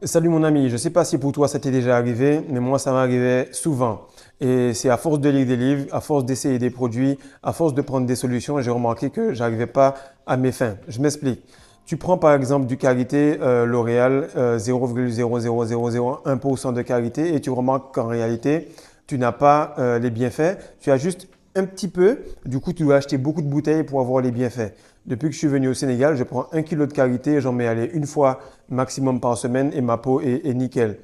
Salut mon ami, je ne sais pas si pour toi ça t'est déjà arrivé, mais moi ça m'arrivait souvent. Et c'est à force de lire des livres, à force d'essayer des produits, à force de prendre des solutions, j'ai remarqué que j'arrivais pas à mes fins. Je m'explique. Tu prends par exemple du qualité L'Oréal 0,00001% de qualité et tu remarques qu'en réalité tu n'as pas les bienfaits, tu as juste un petit peu, du coup tu dois acheter beaucoup de bouteilles pour avoir les bienfaits. Depuis que je suis venu au Sénégal, je prends 1 kilo de karité, j'en mets aller une fois maximum par semaine et ma peau est nickel.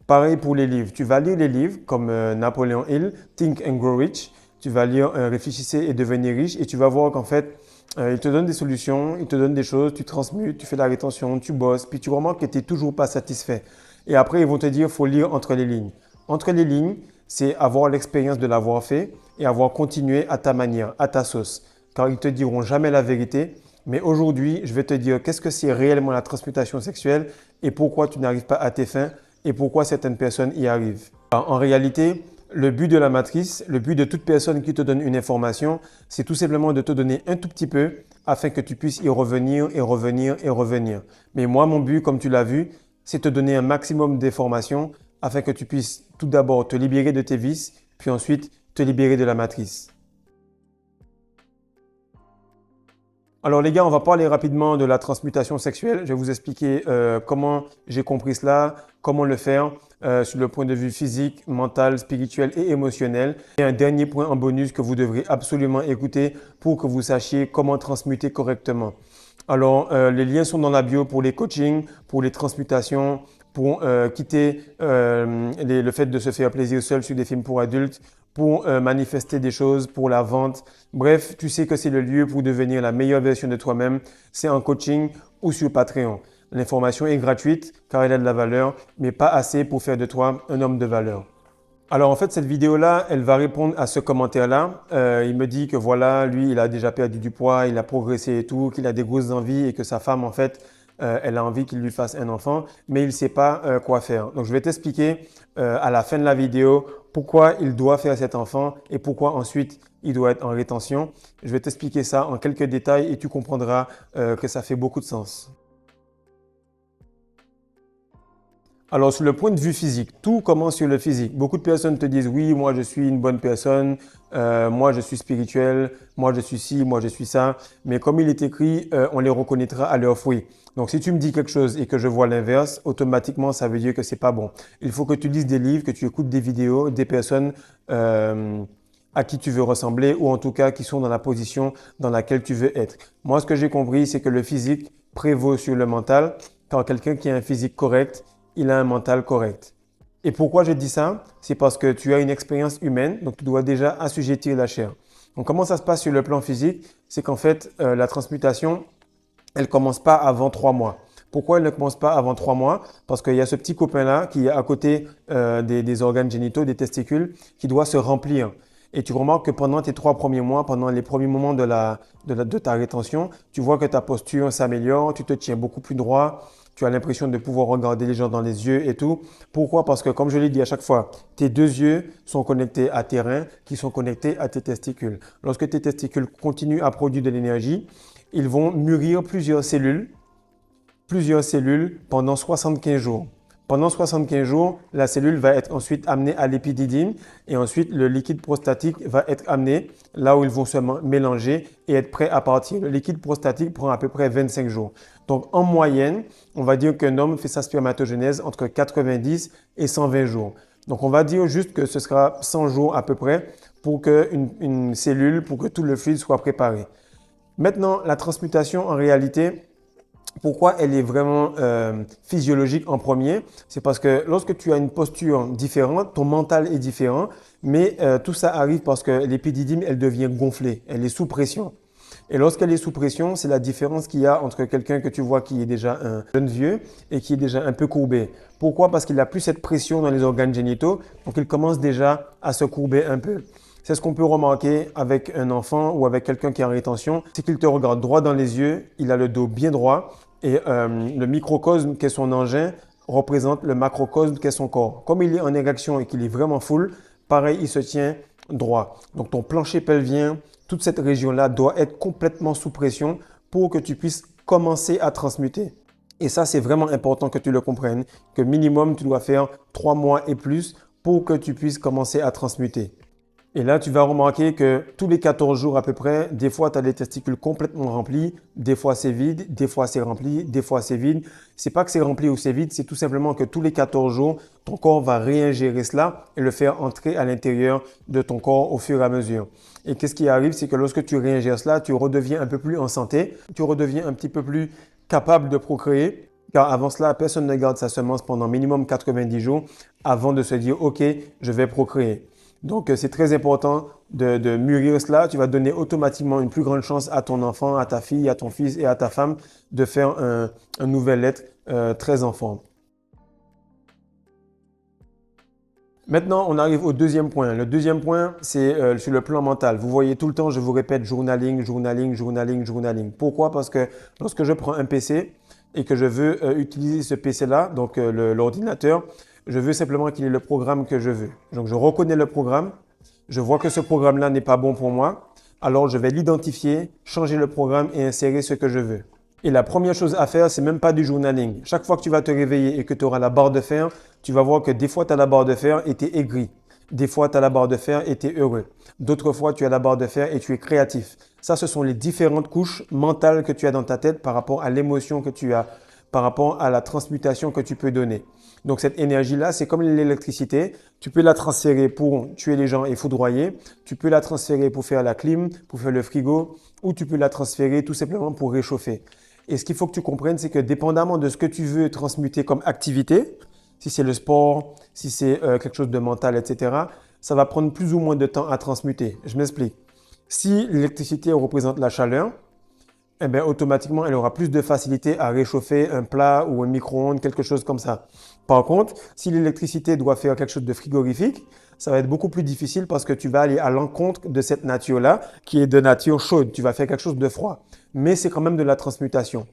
Pareil pour les livres. Tu vas lire les livres comme Napoléon Hill, Think and Grow Rich. Tu vas lire Réfléchissez et devenir riche et tu vas voir qu'en fait, il te donne des solutions, il te donne des choses, tu transmutes, tu fais de la rétention, tu bosses, puis tu remarques que tu n'es toujours pas satisfait. Et après, ils vont te dire, il faut lire entre les lignes. Entre les lignes, c'est avoir l'expérience de l'avoir fait et avoir continué à ta manière, à ta sauce. Car ils te diront jamais la vérité. Mais aujourd'hui, je vais te dire qu'est-ce que c'est réellement la transmutation sexuelle et pourquoi tu n'arrives pas à tes fins et pourquoi certaines personnes y arrivent. Alors, en réalité, le but de la matrice, le but de toute personne qui te donne une information, c'est tout simplement de te donner un tout petit peu afin que tu puisses y revenir et revenir et revenir. Mais moi, mon but, comme tu l'as vu, c'est te donner un maximum d'informations afin que tu puisses tout d'abord te libérer de tes vices, puis ensuite te libérer de la matrice. Alors les gars, on va parler rapidement de la transmutation sexuelle. Je vais vous expliquer comment j'ai compris cela, comment le faire sur le point de vue physique, mental, spirituel et émotionnel. Et un dernier point en bonus que vous devrez absolument écouter pour que vous sachiez comment transmuter correctement. Alors les liens sont dans la bio pour les coachings, pour les transmutations, pour quitter le fait de se faire plaisir seul sur des films pour adultes, pour manifester des choses, pour la vente. Bref, tu sais que c'est le lieu pour devenir la meilleure version de toi-même. C'est en coaching ou sur Patreon. L'information est gratuite car elle a de la valeur, mais pas assez pour faire de toi un homme de valeur. Alors en fait, cette vidéo-là, elle va répondre à ce commentaire-là. Il me dit que voilà, lui, il a déjà perdu du poids, il a progressé et tout, qu'il a des grosses envies et que sa femme, en fait, elle a envie qu'il lui fasse un enfant, mais il ne sait pas quoi faire. Donc je vais t'expliquer à la fin de la vidéo pourquoi il doit faire cet enfant et pourquoi ensuite il doit être en rétention. Je vais t'expliquer ça en quelques détails et tu comprendras que ça fait beaucoup de sens. Alors, sur le point de vue physique, tout commence sur le physique. Beaucoup de personnes te disent, oui, moi je suis une bonne personne, moi je suis spirituel, moi je suis ci, moi je suis ça. Mais comme il est écrit, on les reconnaîtra à leurs fruits. Donc, si tu me dis quelque chose et que je vois l'inverse, automatiquement, ça veut dire que c'est pas bon. Il faut que tu lises des livres, que tu écoutes des vidéos, des personnes à qui tu veux ressembler ou en tout cas qui sont dans la position dans laquelle tu veux être. Moi, ce que j'ai compris, c'est que le physique prévaut sur le mental. Quand quelqu'un qui a un physique correct, il a un mental correct. Et pourquoi je dis ça? C'est parce que tu as une expérience humaine, donc tu dois déjà assujettir la chair. Donc comment ça se passe sur le plan physique? C'est qu'en fait, la transmutation, elle commence pas avant 3 mois. Pourquoi elle ne commence pas avant 3 mois? Parce qu'il y a ce petit copain-là qui est à côté des organes génitaux, des testicules, qui doit se remplir. Et tu remarques que pendant tes 3 premiers mois, pendant les premiers moments de ta rétention, tu vois que ta posture s'améliore, tu te tiens beaucoup plus droit, tu as l'impression de pouvoir regarder les gens dans les yeux et tout. Pourquoi? Parce que, comme je l'ai dit à chaque fois, tes deux yeux sont connectés à tes reins qui sont connectés à tes testicules. Lorsque tes testicules continuent à produire de l'énergie, ils vont mûrir plusieurs cellules pendant 75 jours. Pendant 75 jours, la cellule va être ensuite amenée à l'épididyme et ensuite le liquide prostatique va être amené là où ils vont se mélanger et être prêt à partir. Le liquide prostatique prend à peu près 25 jours. Donc en moyenne, on va dire qu'un homme fait sa spermatogenèse entre 90 et 120 jours. Donc on va dire juste que ce sera 100 jours à peu près pour qu'une cellule, pour que tout le fluide soit préparé. Maintenant, la transmutation en réalité, pourquoi elle est vraiment physiologique en premier? C'est parce que lorsque tu as une posture différente, ton mental est différent, mais tout ça arrive parce que l'épididyme, elle devient gonflée, elle est sous pression. Et lorsqu'elle est sous pression, c'est la différence qu'il y a entre quelqu'un que tu vois qui est déjà un jeune vieux et qui est déjà un peu courbé. Pourquoi? Parce qu'il n'a plus cette pression dans les organes génitaux, donc il commence déjà à se courber un peu. C'est ce qu'on peut remarquer avec un enfant ou avec quelqu'un qui est en rétention, c'est qu'il te regarde droit dans les yeux, il a le dos bien droit et le microcosme qu'est son engin représente le macrocosme qu'est son corps. Comme il est en érection et qu'il est vraiment full, pareil, il se tient droit. Donc ton plancher pelvien, toute cette région-là doit être complètement sous pression pour que tu puisses commencer à transmuter. Et ça, c'est vraiment important que tu le comprennes, que minimum, tu dois faire 3 mois et plus pour que tu puisses commencer à transmuter. Et là, tu vas remarquer que tous les 14 jours à peu près, des fois, tu as les testicules complètement remplis, des fois c'est vide, des fois c'est rempli, des fois c'est vide. C'est pas que c'est rempli ou c'est vide, c'est tout simplement que tous les 14 jours, ton corps va réingérer cela et le faire entrer à l'intérieur de ton corps au fur et à mesure. Et qu'est-ce qui arrive, c'est que lorsque tu réingères cela, tu redeviens un peu plus en santé, tu redeviens un petit peu plus capable de procréer. Car avant cela, personne ne garde sa semence pendant minimum 90 jours avant de se dire, OK, je vais procréer. Donc, c'est très important de mûrir cela. Tu vas donner automatiquement une plus grande chance à ton enfant, à ta fille, à ton fils et à ta femme de faire un nouvel être très en forme. Maintenant, on arrive au deuxième point. Le deuxième point, c'est sur le plan mental. Vous voyez tout le temps, je vous répète, journaling, journaling, journaling, journaling. Pourquoi? Parce que lorsque je prends un PC et que je veux utiliser ce PC-là, donc l'ordinateur, je veux simplement qu'il ait le programme que je veux. Donc, je reconnais le programme, je vois que ce programme-là n'est pas bon pour moi, alors je vais l'identifier, changer le programme et insérer ce que je veux. Et la première chose à faire, c'est même pas du journaling. Chaque fois que tu vas te réveiller et que tu auras la barre de fer, tu vas voir que des fois, tu as la barre de fer et tu es aigri. Des fois, tu as la barre de fer et tu es heureux. D'autres fois, tu as la barre de fer et tu es créatif. Ça, ce sont les différentes couches mentales que tu as dans ta tête par rapport à l'émotion que tu as, par rapport à la transmutation que tu peux donner. Donc, cette énergie-là, c'est comme l'électricité. Tu peux la transférer pour tuer les gens et foudroyer. Tu peux la transférer pour faire la clim, pour faire le frigo, ou tu peux la transférer tout simplement pour réchauffer. Et ce qu'il faut que tu comprennes, c'est que dépendamment de ce que tu veux transmuter comme activité, si c'est le sport, si c'est quelque chose de mental, etc., ça va prendre plus ou moins de temps à transmuter. Je m'explique. Si l'électricité représente la chaleur, eh bien, automatiquement, elle aura plus de facilité à réchauffer un plat ou un micro-ondes, quelque chose comme ça. Par contre, si l'électricité doit faire quelque chose de frigorifique, ça va être beaucoup plus difficile parce que tu vas aller à l'encontre de cette nature-là qui est de nature chaude. Tu vas faire quelque chose de froid. Mais c'est quand même de la transmutation.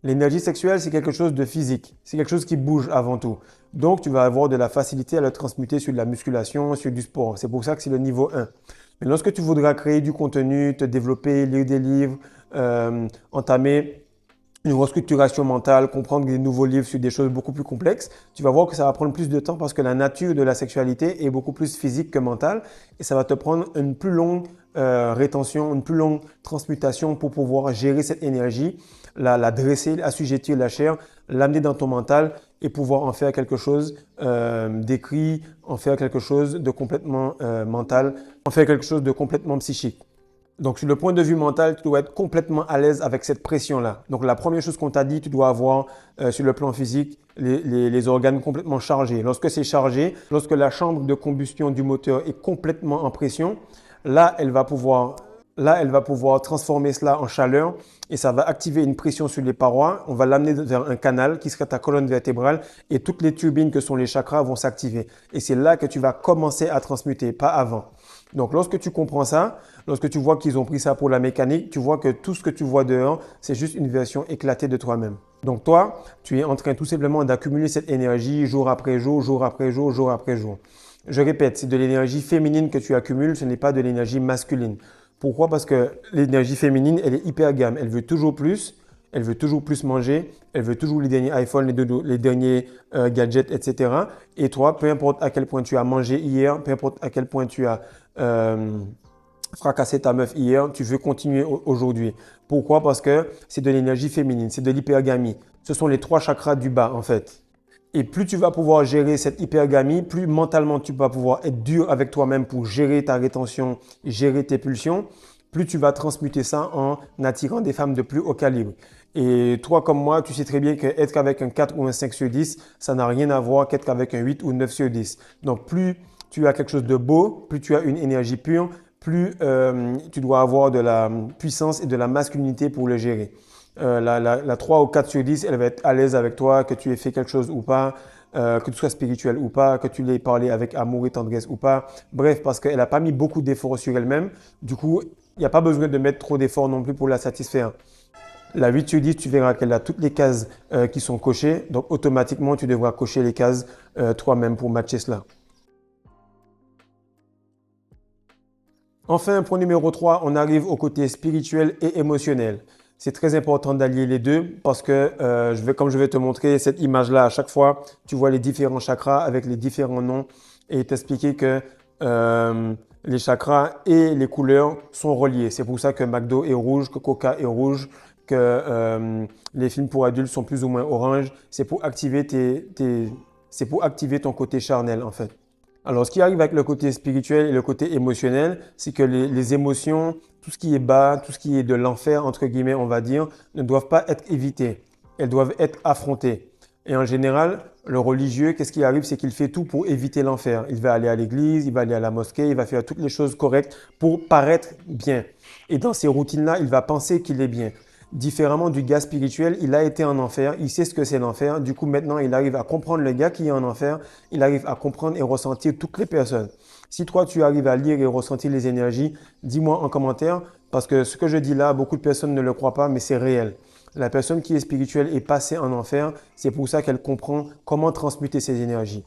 L'énergie sexuelle, c'est quelque chose de physique. C'est quelque chose qui bouge avant tout. Donc, tu vas avoir de la facilité à le transmuter sur de la musculation, sur du sport. C'est pour ça que c'est le niveau 1. Mais lorsque tu voudras créer du contenu, te développer, lire des livres, entamer une restructuration mentale, comprendre des nouveaux livres sur des choses beaucoup plus complexes, tu vas voir que ça va prendre plus de temps parce que la nature de la sexualité est beaucoup plus physique que mentale et ça va te prendre une plus longue rétention, une plus longue transmutation pour pouvoir gérer cette énergie, la dresser, assujettir la chair, l'amener dans ton mental et pouvoir en faire quelque chose d'écrit, en faire quelque chose de complètement mental, en faire quelque chose de complètement psychique. Donc, sur le point de vue mental, tu dois être complètement à l'aise avec cette pression-là. Donc, la première chose qu'on t'a dit, tu dois avoir sur le plan physique les organes complètement chargés. Lorsque c'est chargé, lorsque la chambre de combustion du moteur est complètement en pression, là, elle va pouvoir transformer cela en chaleur et ça va activer une pression sur les parois. On va l'amener vers un canal qui sera ta colonne vertébrale et toutes les turbines que sont les chakras vont s'activer. Et c'est là que tu vas commencer à transmuter, pas avant. Donc, lorsque tu comprends ça, lorsque tu vois qu'ils ont pris ça pour la mécanique, tu vois que tout ce que tu vois dehors, c'est juste une version éclatée de toi-même. Donc, toi, tu es en train tout simplement d'accumuler cette énergie jour après jour, jour après jour, jour après jour. Je répète, c'est de l'énergie féminine que tu accumules, ce n'est pas de l'énergie masculine. Pourquoi? Parce que l'énergie féminine, elle est hyper gamme. Elle veut toujours plus. Elle veut toujours plus manger, elle veut toujours les derniers iPhones, les derniers gadgets, etc. Et toi, peu importe à quel point tu as mangé hier, peu importe à quel point tu as fracassé ta meuf hier, tu veux continuer aujourd'hui. Pourquoi? Parce que c'est de l'énergie féminine, c'est de l'hypergamie. Ce sont les 3 chakras du bas en fait. Et plus tu vas pouvoir gérer cette hypergamie, plus mentalement tu vas pouvoir être dur avec toi-même pour gérer ta rétention, gérer tes pulsions, plus tu vas transmuter ça en attirant des femmes de plus haut calibre. Et toi comme moi, tu sais très bien qu'être qu'avec un 4 ou un 5 sur 10, ça n'a rien à voir qu'être qu'avec un 8 ou 9 sur 10. Donc plus tu as quelque chose de beau, plus tu as une énergie pure, plus tu dois avoir de la puissance et de la masculinité pour le gérer. La 3 ou 4 sur 10, elle va être à l'aise avec toi, que tu aies fait quelque chose ou pas, que tu sois spirituel ou pas, que tu l'aies parlé avec amour et tendresse ou pas. Bref, parce qu'elle n'a pas mis beaucoup d'efforts sur elle-même. Du coup, il n'y a pas besoin de mettre trop d'efforts non plus pour la satisfaire. La 8 sur 10, tu verras qu'elle a toutes les cases qui sont cochées. Donc, automatiquement, tu devras cocher les cases toi-même pour matcher cela. Enfin, point numéro 3, on arrive au côté spirituel et émotionnel. C'est très important d'allier les deux parce que comme je vais te montrer cette image-là à chaque fois, tu vois les différents chakras avec les différents noms et t'expliquer que euh, les chakras et les couleurs sont reliés. C'est pour ça que McDo est rouge, que Coca est rouge, que les films pour adultes sont plus ou moins orange. C'est pour activer c'est pour activer ton côté charnel en fait. Alors, ce qui arrive avec le côté spirituel et le côté émotionnel, c'est que les émotions, tout ce qui est bas, tout ce qui est de l'enfer, entre guillemets, on va dire, ne doivent pas être évitées. Elles doivent être affrontées. Et en général, le religieux, qu'est-ce qui arrive? C'est qu'il fait tout pour éviter l'enfer. Il va aller à l'église, il va aller à la mosquée, il va faire toutes les choses correctes pour paraître bien. Et dans ces routines-là, il va penser qu'il est bien. Différemment du gars spirituel, il a été en enfer, il sait ce que c'est l'enfer. Du coup, maintenant, il arrive à comprendre le gars qui est en enfer, il arrive à comprendre et ressentir toutes les personnes. Si toi, tu arrives à lire et ressentir les énergies, dis-moi en commentaire, parce que ce que je dis là, beaucoup de personnes ne le croient pas, mais c'est réel. La personne qui est spirituelle est passée en enfer, c'est pour ça qu'elle comprend comment transmuter ses énergies.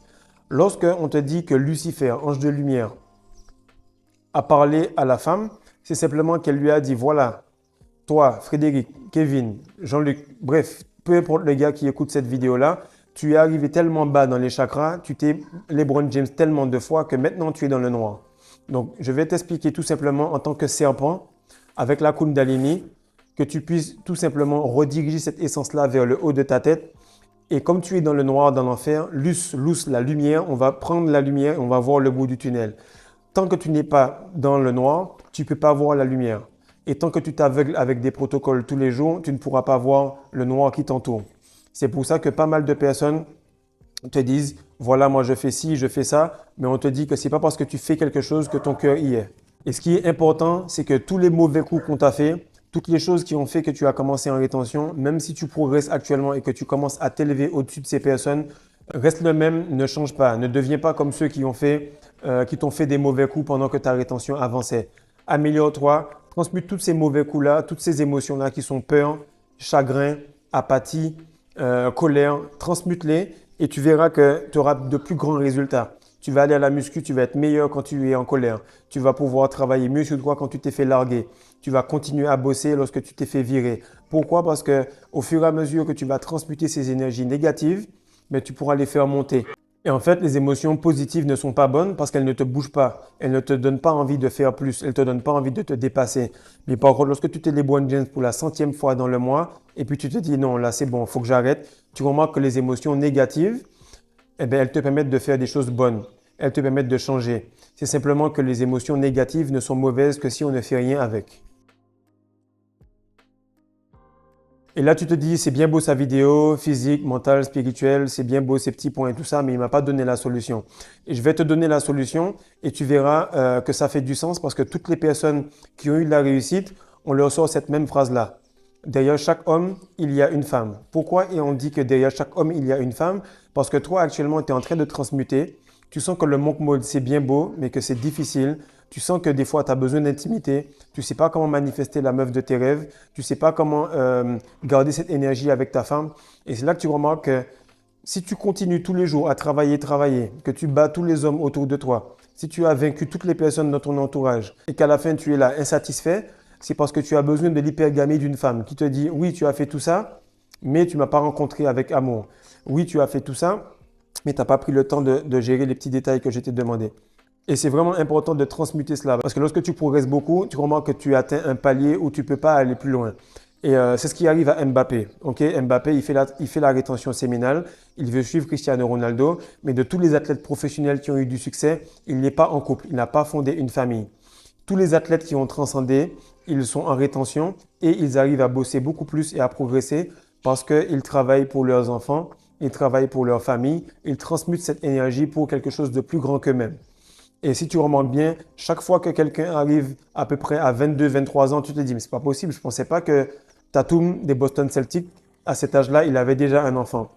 Lorsque on te dit que Lucifer, ange de lumière, a parlé à la femme, c'est simplement qu'elle lui a dit, voilà, toi, Frédéric, Kevin, Jean-Luc, bref, peu importe le gars qui écoute cette vidéo-là, tu es arrivé tellement bas dans les chakras, tu t'es LeBron James tellement de fois que maintenant tu es dans le noir. Donc, je vais t'expliquer tout simplement en tant que serpent, avec la Kundalini, que tu puisses tout simplement rediriger cette essence-là vers le haut de ta tête. Et comme tu es dans le noir, dans l'enfer, lousse la lumière, on va prendre la lumière et on va voir le bout du tunnel. Tant que tu n'es pas dans le noir, tu ne peux pas voir la lumière. Et tant que tu t'aveugles avec des protocoles tous les jours, tu ne pourras pas voir le noir qui t'entoure. C'est pour ça que pas mal de personnes te disent, voilà, moi je fais ci, je fais ça, mais on te dit que c'est pas parce que tu fais quelque chose que ton cœur y est. Et ce qui est important, c'est que tous les mauvais coups qu'on t'a fait, toutes les choses qui ont fait que tu as commencé en rétention, même si tu progresses actuellement et que tu commences à t'élever au-dessus de ces personnes, reste le même, ne change pas, ne deviens pas comme ceux qui t'ont fait des mauvais coups pendant que ta rétention avançait. Améliore-toi, transmute tous ces mauvais coups-là, toutes ces émotions-là qui sont peur, chagrin, apathie, colère, transmute-les et tu verras que tu auras de plus grands résultats. Tu vas aller à la muscu, tu vas être meilleur quand tu es en colère. Tu vas pouvoir travailler mieux sur toi quand tu t'es fait larguer. Tu vas continuer à bosser lorsque tu t'es fait virer. Pourquoi? Parce que au fur et à mesure que tu vas transmuter ces énergies négatives, mais tu pourras les faire monter. Et en fait, les émotions positives ne sont pas bonnes parce qu'elles ne te bougent pas. Elles ne te donnent pas envie de faire plus. Elles ne te donnent pas envie de te dépasser. Mais par contre, lorsque tu te LeBron James pour la 100e fois dans le mois et puis tu te dis non, là c'est bon, il faut que j'arrête, tu remarques que les émotions négatives, eh bien, elles te permettent de faire des choses bonnes. Elles te permettent de changer. C'est simplement que les émotions négatives ne sont mauvaises que si on ne fait rien avec. Et là, tu te dis, c'est bien beau sa vidéo, physique, mentale, spirituelle, c'est bien beau ces petits points et tout ça, mais il ne m'a pas donné la solution. Et je vais te donner la solution et tu verras que ça fait du sens parce que toutes les personnes qui ont eu de la réussite, on leur sort cette même phrase-là. Derrière chaque homme, il y a une femme. Pourquoi et on dit que derrière chaque homme, il y a une femme? Parce que toi, actuellement, tu es en train de transmuter. Tu sens que le monk mode, c'est bien beau, mais que c'est difficile. Tu sens que des fois, tu as besoin d'intimité. Tu ne sais pas comment manifester la meuf de tes rêves. Tu ne sais pas comment garder cette énergie avec ta femme. Et c'est là que tu remarques que si tu continues tous les jours à travailler, que tu bats tous les hommes autour de toi, si tu as vaincu toutes les personnes dans ton entourage et qu'à la fin, tu es là insatisfait, c'est parce que tu as besoin de l'hypergamie d'une femme qui te dit, oui, tu as fait tout ça, mais tu ne m'as pas rencontré avec amour. Oui, tu as fait tout ça, mais tu n'as pas pris le temps de gérer les petits détails que je t'ai demandé. Et c'est vraiment important de transmuter cela parce que lorsque tu progresses beaucoup, tu remarques que tu atteins un palier où tu ne peux pas aller plus loin. Et c'est ce qui arrive à Mbappé. Okay? Mbappé, il fait la rétention séminale, il veut suivre Cristiano Ronaldo, mais de tous les athlètes professionnels qui ont eu du succès, il n'est pas en couple, il n'a pas fondé une famille. Tous les athlètes qui ont transcendé, ils sont en rétention et ils arrivent à bosser beaucoup plus et à progresser parce qu'ils travaillent pour leurs enfants, ils travaillent pour leur famille, ils transmutent cette énergie pour quelque chose de plus grand qu'eux-mêmes. Et si tu remarques bien, chaque fois que quelqu'un arrive à peu près à 22-23 ans, tu te dis, mais c'est pas possible, je ne pensais pas que Tatum des Boston Celtics, à cet âge-là, il avait déjà un enfant.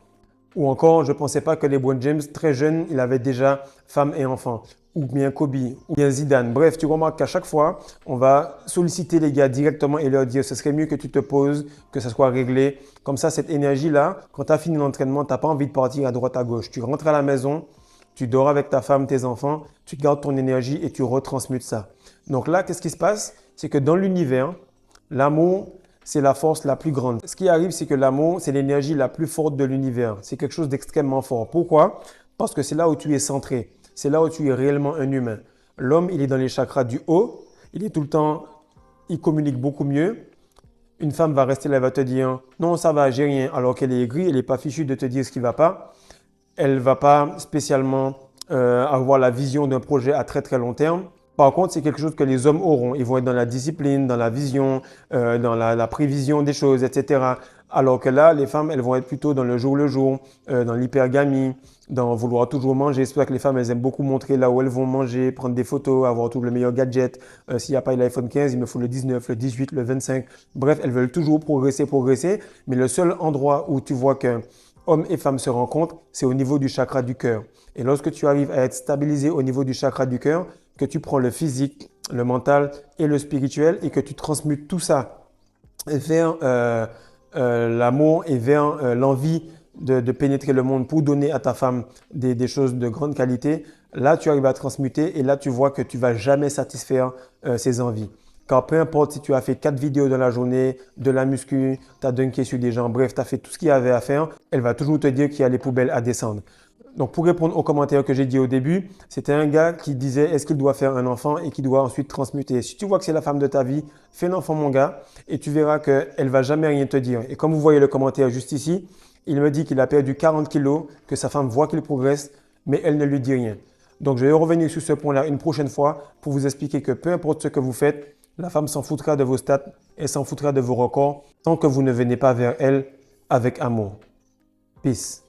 Ou encore, je ne pensais pas que LeBron James, très jeune, il avait déjà femme et enfant. Ou bien Kobe, ou bien Zidane. Bref, tu remarques qu'à chaque fois, on va solliciter les gars directement et leur dire, ce serait mieux que tu te poses, que ça soit réglé. Comme ça, cette énergie-là, quand tu as fini l'entraînement, tu n'as pas envie de partir à droite, à gauche. Tu rentres à la maison, tu dors avec ta femme, tes enfants, tu gardes ton énergie et tu retransmutes ça. Donc là, qu'est-ce qui se passe? C'est que dans l'univers, l'amour, c'est la force la plus grande. Ce qui arrive, c'est que l'amour, c'est l'énergie la plus forte de l'univers. C'est quelque chose d'extrêmement fort. Pourquoi? Parce que c'est là où tu es centré. C'est là où tu es réellement un humain. L'homme, il est dans les chakras du haut. Il est tout le temps, il communique beaucoup mieux. Une femme va rester là, elle va te dire non, ça va, j'ai rien, alors qu'elle est aigrie, elle n'est pas fichue de te dire ce qui ne va pas. Elle ne va pas spécialement avoir la vision d'un projet à très très long terme. Par contre, c'est quelque chose que les hommes auront. Ils vont être dans la discipline, dans la vision, dans la prévision des choses, etc. Alors que là, les femmes, elles vont être plutôt dans le jour, dans l'hypergamie, dans vouloir toujours manger. C'est pour ça que les femmes, elles aiment beaucoup montrer là où elles vont manger, prendre des photos, avoir tout le meilleur gadget. S'il n'y a pas l'iPhone 15, il me faut le 19, le 18, le 25. Bref, elles veulent toujours progresser, progresser. Mais le seul endroit où tu vois que hommes et femmes se rencontrent, c'est au niveau du chakra du cœur. Et lorsque tu arrives à être stabilisé au niveau du chakra du cœur, que tu prends le physique, le mental et le spirituel et que tu transmutes tout ça vers l'amour et vers l'envie de pénétrer le monde pour donner à ta femme des choses de grande qualité, là tu arrives à transmuter et là tu vois que tu vas jamais satisfaire ses envies. Car peu importe si tu as fait 4 vidéos dans la journée, de la muscu, tu as dunké sur des gens, bref, tu as fait tout ce qu'il y avait à faire, elle va toujours te dire qu'il y a les poubelles à descendre. Donc pour répondre aux commentaires que j'ai dit au début, c'était un gars qui disait est-ce qu'il doit faire un enfant et qui doit ensuite transmuter. Si tu vois que c'est la femme de ta vie, fais l'enfant mon gars et tu verras qu'elle ne va jamais rien te dire. Et comme vous voyez le commentaire juste ici, il me dit qu'il a perdu 40 kilos, que sa femme voit qu'il progresse, mais elle ne lui dit rien. Donc je vais revenir sur ce point-là une prochaine fois pour vous expliquer que peu importe ce que vous faites, la femme s'en foutra de vos stats, elle s'en foutra de vos records tant que vous ne venez pas vers elle avec amour. Peace.